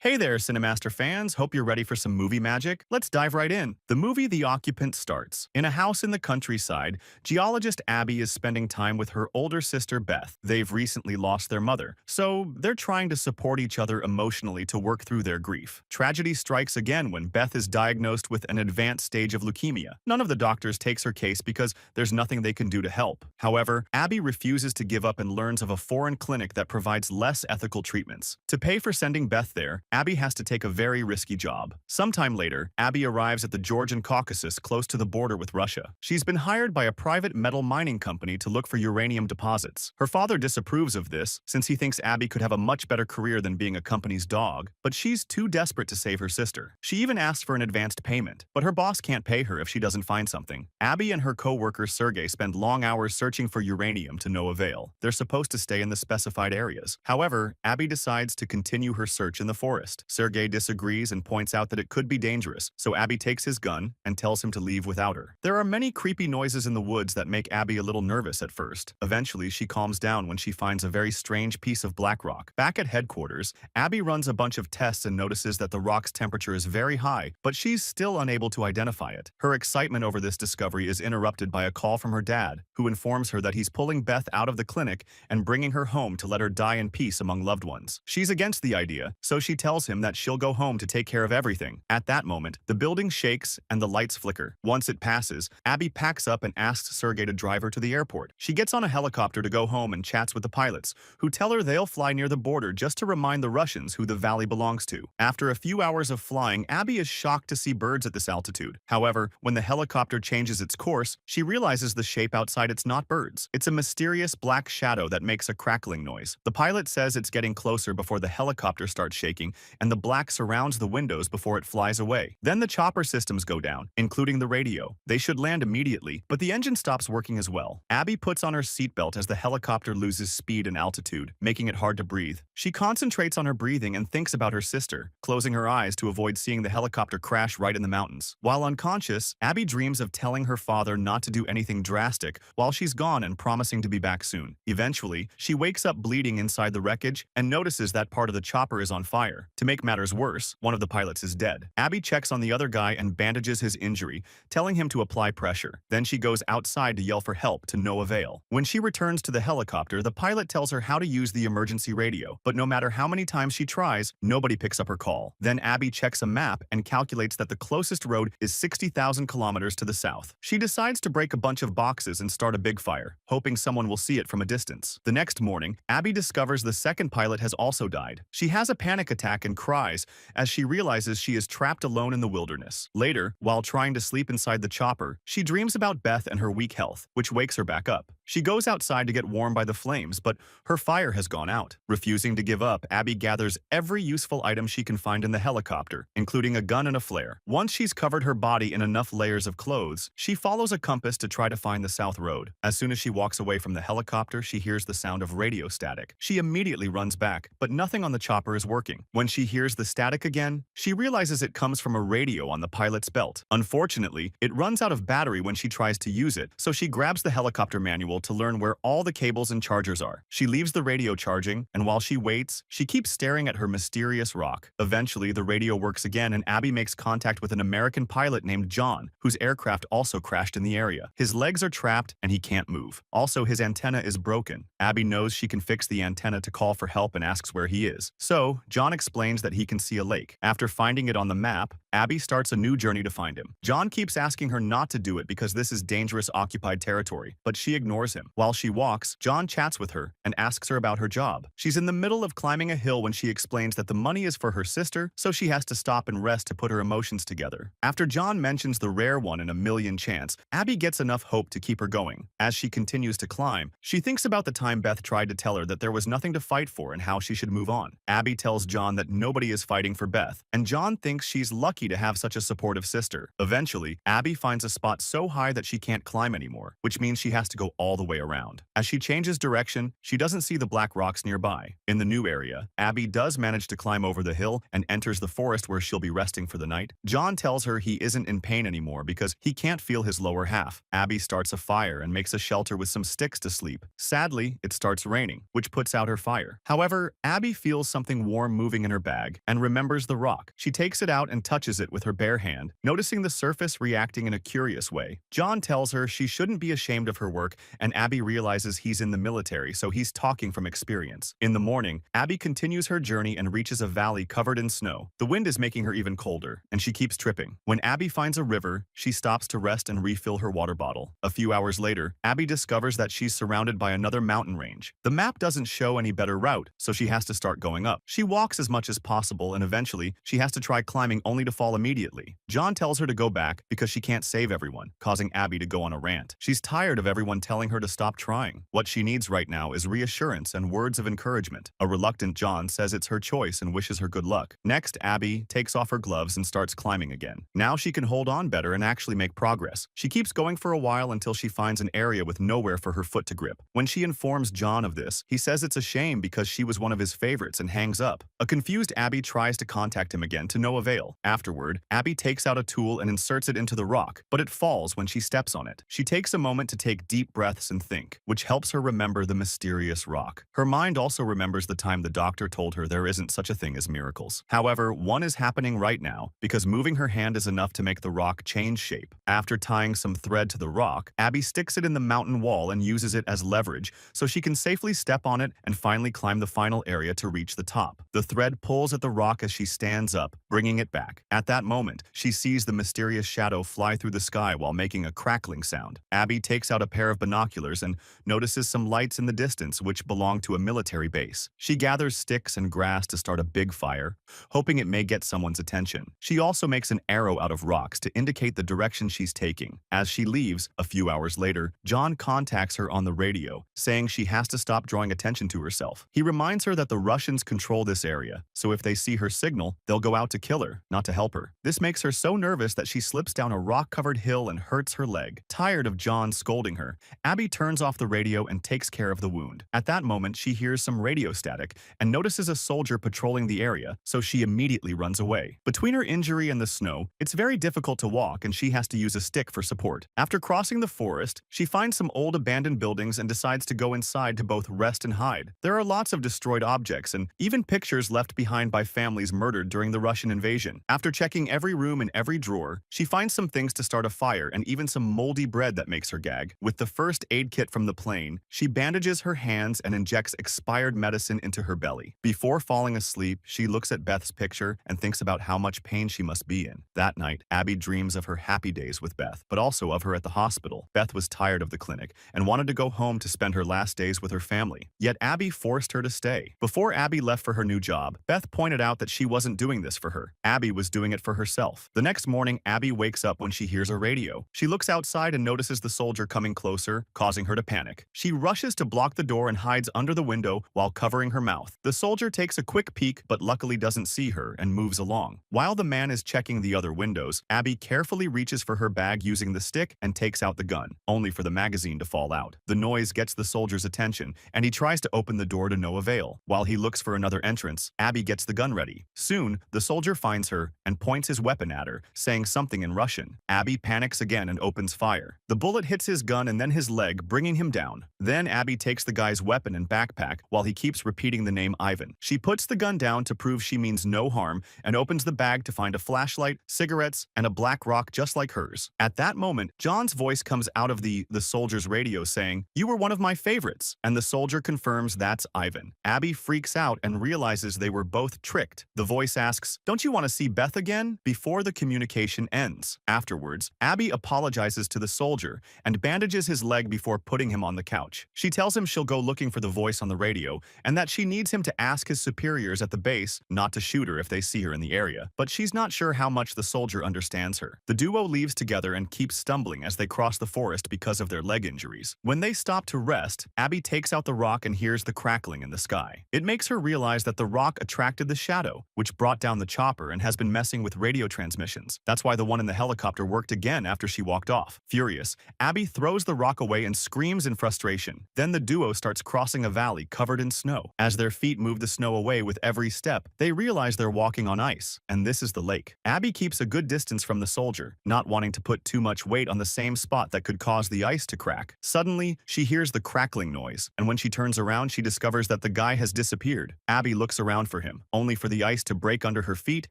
Hey there, Cinemaster fans. Hope you're ready for some movie magic. Let's dive right in. The movie The Occupant starts. In a house in the countryside, geologist Abby is spending time with her older sister Beth. They've recently lost their mother, so they're trying to support each other emotionally to work through their grief. Tragedy strikes again when Beth is diagnosed with an advanced stage of leukemia. None of the doctors takes her case because there's nothing they can do to help. However, Abby refuses to give up and learns of a foreign clinic that provides less ethical treatments. To pay for sending Beth there, Abby has to take a very risky job. Sometime later, Abby arrives at the Georgian Caucasus close to the border with Russia. She's been hired by a private metal mining company to look for uranium deposits. Her father disapproves of this since he thinks Abby could have a much better career than being a company's dog, but she's too desperate to save her sister. She even asks for an advanced payment, but her boss can't pay her if she doesn't find something. Abby and her co-worker Sergey spend long hours searching for uranium to no avail. They're supposed to stay in the specified areas. However, Abby decides to continue her search in the forest. Sergey disagrees and points out that it could be dangerous, so Abby takes his gun and tells him to leave without her. There are many creepy noises in the woods that make Abby a little nervous at first. Eventually, she calms down when she finds a very strange piece of black rock. Back at headquarters, Abby runs a bunch of tests and notices that the rock's temperature is very high, but she's still unable to identify it. Her excitement over this discovery is interrupted by a call from her dad, who informs her that he's pulling Beth out of the clinic and bringing her home to let her die in peace among loved ones. She's against the idea, so she tells him that she'll go home to take care of everything. At that moment, the building shakes and the lights flicker. Once it passes, Abby packs up and asks Sergey to drive her to the airport. She gets on a helicopter to go home and chats with the pilots, who tell her they'll fly near the border just to remind the Russians who the valley belongs to. After a few hours of flying, Abby is shocked to see birds at this altitude. However, when the helicopter changes its course, she realizes the shape outside it's not birds. It's a mysterious black shadow that makes a crackling noise. The pilot says it's getting closer before the helicopter starts shaking, and the black surrounds the windows before it flies away. Then the chopper systems go down, including the radio. They should land immediately, but the engine stops working as well. Abby puts on her seatbelt as the helicopter loses speed and altitude, making it hard to breathe. She concentrates on her breathing and thinks about her sister, closing her eyes to avoid seeing the helicopter crash right in the mountains. While unconscious, Abby dreams of telling her father not to do anything drastic while she's gone and promising to be back soon. Eventually, she wakes up bleeding inside the wreckage and notices that part of the chopper is on fire. To make matters worse, one of the pilots is dead. Abby checks on the other guy and bandages his injury, telling him to apply pressure. Then she goes outside to yell for help to no avail. When she returns to the helicopter, the pilot tells her how to use the emergency radio, but no matter how many times she tries, nobody picks up her call. Then Abby checks a map and calculates that the closest road is 60,000 kilometers to the south. She decides to break a bunch of boxes and start a big fire, hoping someone will see it from a distance. The next morning, Abby discovers the second pilot has also died. She has a panic attack and cries as she realizes she is trapped alone in the wilderness. Later, while trying to sleep inside the chopper, she dreams about Beth and her weak health, which wakes her back up. She goes outside to get warm by the flames, but her fire has gone out. Refusing to give up, Abby gathers every useful item she can find in the helicopter, including a gun and a flare. Once she's covered her body in enough layers of clothes, she follows a compass to try to find the south road. As soon as she walks away from the helicopter, she hears the sound of radio static. She immediately runs back, but nothing on the chopper is working. When she hears the static again, she realizes it comes from a radio on the pilot's belt. Unfortunately, it runs out of battery when she tries to use it, so she grabs the helicopter manual to learn where all the cables and chargers are. She leaves the radio charging, and while she waits, she keeps staring at her mysterious rock. Eventually, the radio works again and Abby makes contact with an American pilot named John, whose aircraft also crashed in the area. His legs are trapped and he can't move. Also, his antenna is broken. Abby knows she can fix the antenna to call for help and asks where he is. So, John explains that he can see a lake. After finding it on the map, Abby starts a new journey to find him. John keeps asking her not to do it because this is dangerous occupied territory, but she ignores him. While she walks, John chats with her and asks her about her job. She's in the middle of climbing a hill when she explains that the money is for her sister, so she has to stop and rest to put her emotions together. After John mentions the rare one in a million chance, Abby gets enough hope to keep her going. As she continues to climb, she thinks about the time Beth tried to tell her that there was nothing to fight for and how she should move on. Abby tells John that nobody is fighting for Beth, and John thinks she's lucky lucky to have such a supportive sister. Eventually, Abby finds a spot so high that she can't climb anymore, which means she has to go all the way around. As she changes direction, she doesn't see the black rocks nearby. In the new area, Abby does manage to climb over the hill and enters the forest where she'll be resting for the night. John tells her he isn't in pain anymore because he can't feel his lower half. Abby starts a fire and makes a shelter with some sticks to sleep. Sadly, it starts raining, which puts out her fire. However, Abby feels something warm moving in her bag and remembers the rock. She takes it out and touches it with her bare hand, noticing the surface reacting in a curious way. John tells her she shouldn't be ashamed of her work, and Abby realizes he's in the military, so he's talking from experience. In the morning, Abby continues her journey and reaches a valley covered in snow. The wind is making her even colder, and she keeps tripping. When Abby finds a river, she stops to rest and refill her water bottle. A few hours later, Abby discovers that she's surrounded by another mountain range. The map doesn't show any better route, so she has to start going up. She walks as much as possible, and eventually, she has to try climbing only to fall immediately. John tells her to go back because she can't save everyone, causing Abby to go on a rant. She's tired of everyone telling her to stop trying. What she needs right now is reassurance and words of encouragement. A reluctant John says it's her choice and wishes her good luck. Next, Abby takes off her gloves and starts climbing again. Now she can hold on better and actually make progress. She keeps going for a while until she finds an area with nowhere for her foot to grip. When she informs John of this, he says it's a shame because she was one of his favorites and hangs up. A confused Abby tries to contact him again to no avail. Afterward, Abby takes out a tool and inserts it into the rock, but it falls when she steps on it. She takes a moment to take deep breaths and think, which helps her remember the mysterious rock. Her mind also remembers the time the doctor told her there isn't such a thing as miracles. However, one is happening right now because moving her hand is enough to make the rock change shape. After tying some thread to the rock, Abby sticks it in the mountain wall and uses it as leverage so she can safely step on it and finally climb the final area to reach the top. The thread pulls at the rock as she stands up, bringing it back. At that moment, she sees the mysterious shadow fly through the sky while making a crackling sound. Abby takes out a pair of binoculars and notices some lights in the distance which belong to a military base. She gathers sticks and grass to start a big fire, hoping it may get someone's attention. She also makes an arrow out of rocks to indicate the direction she's taking. As she leaves, a few hours later, John contacts her on the radio, saying she has to stop drawing attention to herself. He reminds her that the Russians control this area, so if they see her signal, they'll go out to kill her, not to help her. This makes her so nervous that she slips down a rock-covered hill and hurts her leg. Tired of John scolding her, Abby turns off the radio and takes care of the wound. At that moment, she hears some radio static and notices a soldier patrolling the area, so she immediately runs away. Between her injury and the snow, it's very difficult to walk and she has to use a stick for support. After crossing the forest, she finds some old abandoned buildings and decides to go inside to both rest and hide. There are lots of destroyed objects and even pictures left behind by families murdered during the Russian invasion. After checking every room and every drawer, she finds some things to start a fire and even some moldy bread that makes her gag. With the first aid kit from the plane, she bandages her hands and injects expired medicine into her belly. Before falling asleep, she looks at Beth's picture and thinks about how much pain she must be in. That night, Abby dreams of her happy days with Beth, but also of her at the hospital. Beth was tired of the clinic and wanted to go home to spend her last days with her family. Yet Abby forced her to stay. Before Abby left for her new job, Beth pointed out that she wasn't doing this for her. Abby was doing it for herself. The next morning, Abby wakes up when she hears a radio. She looks outside and notices the soldier coming closer, causing her to panic. She rushes to block the door and hides under the window while covering her mouth. The soldier takes a quick peek but luckily doesn't see her and moves along. While the man is checking the other windows, Abby carefully reaches for her bag using the stick and takes out the gun, only for the magazine to fall out. The noise gets the soldier's attention, and he tries to open the door to no avail. While he looks for another entrance, Abby gets the gun ready. Soon, the soldier finds her and points his weapon at her, saying something in Russian. Abby panics again and opens fire. The bullet hits his gun and then his leg, bringing him down. Then Abby takes the guy's weapon and backpack while he keeps repeating the name Ivan. She puts the gun down to prove she means no harm and opens the bag to find a flashlight, cigarettes, and a black rock just like hers. At that moment, John's voice comes out of the soldier's radio saying, "You were one of my favorites," and the soldier confirms that's Ivan. Abby freaks out and realizes they were both tricked. The voice asks, "Don't you want to see Beth again?" before the communication ends. Afterwards, Abby apologizes to the soldier and bandages his leg before putting him on the couch. She tells him she'll go looking for the voice on the radio and that she needs him to ask his superiors at the base not to shoot her if they see her in the area, but she's not sure how much the soldier understands her. The duo leaves together and keeps stumbling as they cross the forest because of their leg injuries. When they stop to rest, Abby takes out the rock and hears the crackling in the sky. It makes her realize that the rock attracted the shadow, which brought down the chopper and has been messing messing with radio transmissions. That's why the one in the helicopter worked again after she walked off. Furious, Abby throws the rock away and screams in frustration. Then the duo starts crossing a valley covered in snow. As their feet move the snow away with every step, they realize they're walking on ice, and this is the lake. Abby keeps a good distance from the soldier, not wanting to put too much weight on the same spot that could cause the ice to crack. Suddenly, she hears the crackling noise, and when she turns around, she discovers that the guy has disappeared. Abby looks around for him, only for the ice to break under her feet,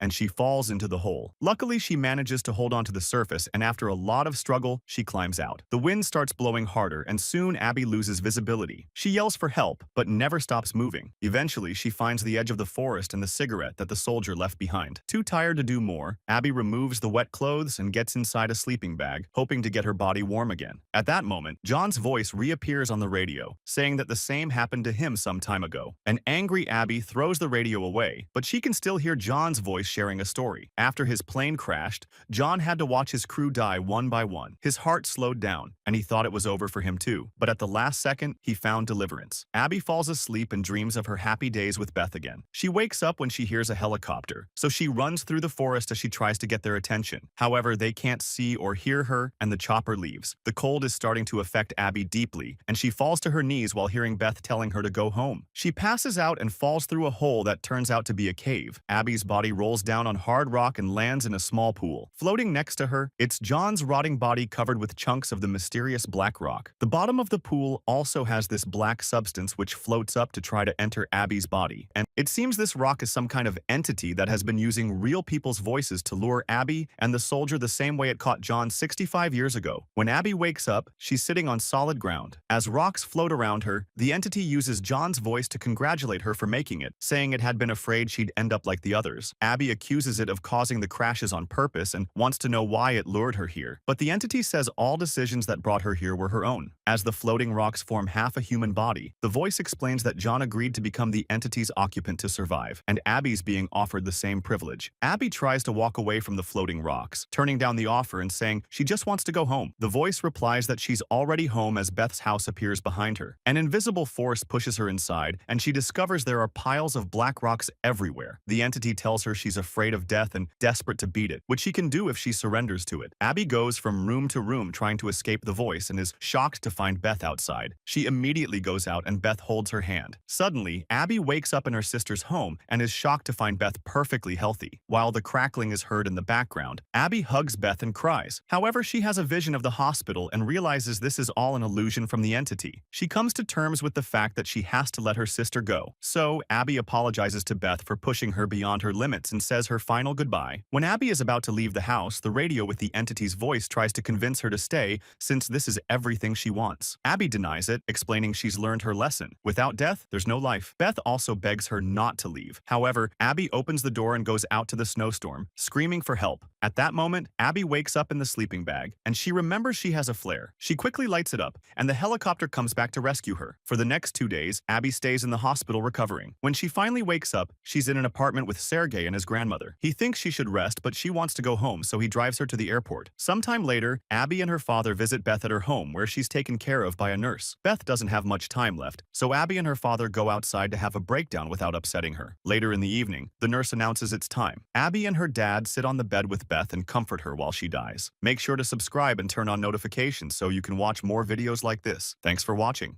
and she falls into the hole. Luckily, she manages to hold onto the surface, and after a lot of struggle, she climbs out. The wind starts blowing harder, and soon Abby loses visibility. She yells for help, but never stops moving. Eventually, she finds the edge of the forest and the cigarette that the soldier left behind. Too tired to do more, Abby removes the wet clothes and gets inside a sleeping bag, hoping to get her body warm again. At that moment, John's voice reappears on the radio, saying that the same happened to him some time ago. An angry Abby throws the radio away, but she can still hear John's voice sharing a story. After his plane crashed, John had to watch his crew die one by one. His heart slowed down, and he thought it was over for him too. But at the last second, he found deliverance. Abby falls asleep and dreams of her happy days with Beth again. She wakes up when she hears a helicopter, so she runs through the forest as she tries to get their attention. However, they can't see or hear her, and the chopper leaves. The cold is starting to affect Abby deeply, and she falls to her knees while hearing Beth telling her to go home. She passes out and falls through a hole that turns out to be a cave. Abby's body rolls down on hard rock and lands in a small pool. Floating next to her, it's John's rotting body covered with chunks of the mysterious black rock. The bottom of the pool also has this black substance which floats up to try to enter Abby's body, and it seems this rock is some kind of entity that has been using real people's voices to lure Abby and the soldier the same way it caught John 65 years ago. When Abby wakes up, she's sitting on solid ground. As rocks float around her, the entity uses John's voice to congratulate her for making it, saying it had been afraid she'd end up like the others. Abby accuses it of causing the crashes on purpose and wants to know why it lured her here. But the entity says all decisions that brought her here were her own. As the floating rocks form half a human body, the voice explains that John agreed to become the entity's occupant to survive, and Abby's being offered the same privilege. Abby tries to walk away from the floating rocks, turning down the offer and saying she just wants to go home. The voice replies that she's already home as Beth's house appears behind her. An invisible force pushes her inside, and she discovers there are piles of black rocks everywhere. The entity tells her she's afraid of death and desperate to beat it, which she can do if she surrenders to it. Abby goes from room to room trying to escape the voice and is shocked to find Beth outside. She immediately goes out and Beth holds her hand. Suddenly, Abby wakes up in her sister's home and is shocked to find Beth perfectly healthy. While the crackling is heard in the background, Abby hugs Beth and cries. However, she has a vision of the hospital and realizes this is all an illusion from the entity. She comes to terms with the fact that she has to let her sister go. So, Abby apologizes to Beth for pushing her beyond her limits and says her final goodbye. When Abby is about to leave the house, the radio with the entity's voice tries to convince her to stay since this is everything she wants. Abby denies it, explaining she's learned her lesson. Without death, there's no life. Beth also begs her not to leave. However, Abby opens the door and goes out to the snowstorm, screaming for help. At that moment, Abby wakes up in the sleeping bag, and she remembers she has a flare. She quickly lights it up, and the helicopter comes back to rescue her. For the next 2 days, Abby stays in the hospital recovering. When she finally wakes up, she's in an apartment with Sergey and his grandmother. He thinks she should rest, but she wants to go home, so he drives her to the airport. Sometime later, Abby and her father visit Beth at her home, where she's taken care of by a nurse. Beth doesn't have much time left, so Abby and her father go outside to have a breakdown without upsetting her. Later in the evening, the nurse announces it's time. Abby and her dad sit on the bed with Beth and comfort her while she dies. Make sure to subscribe and turn on notifications so you can watch more videos like this. Thanks for watching.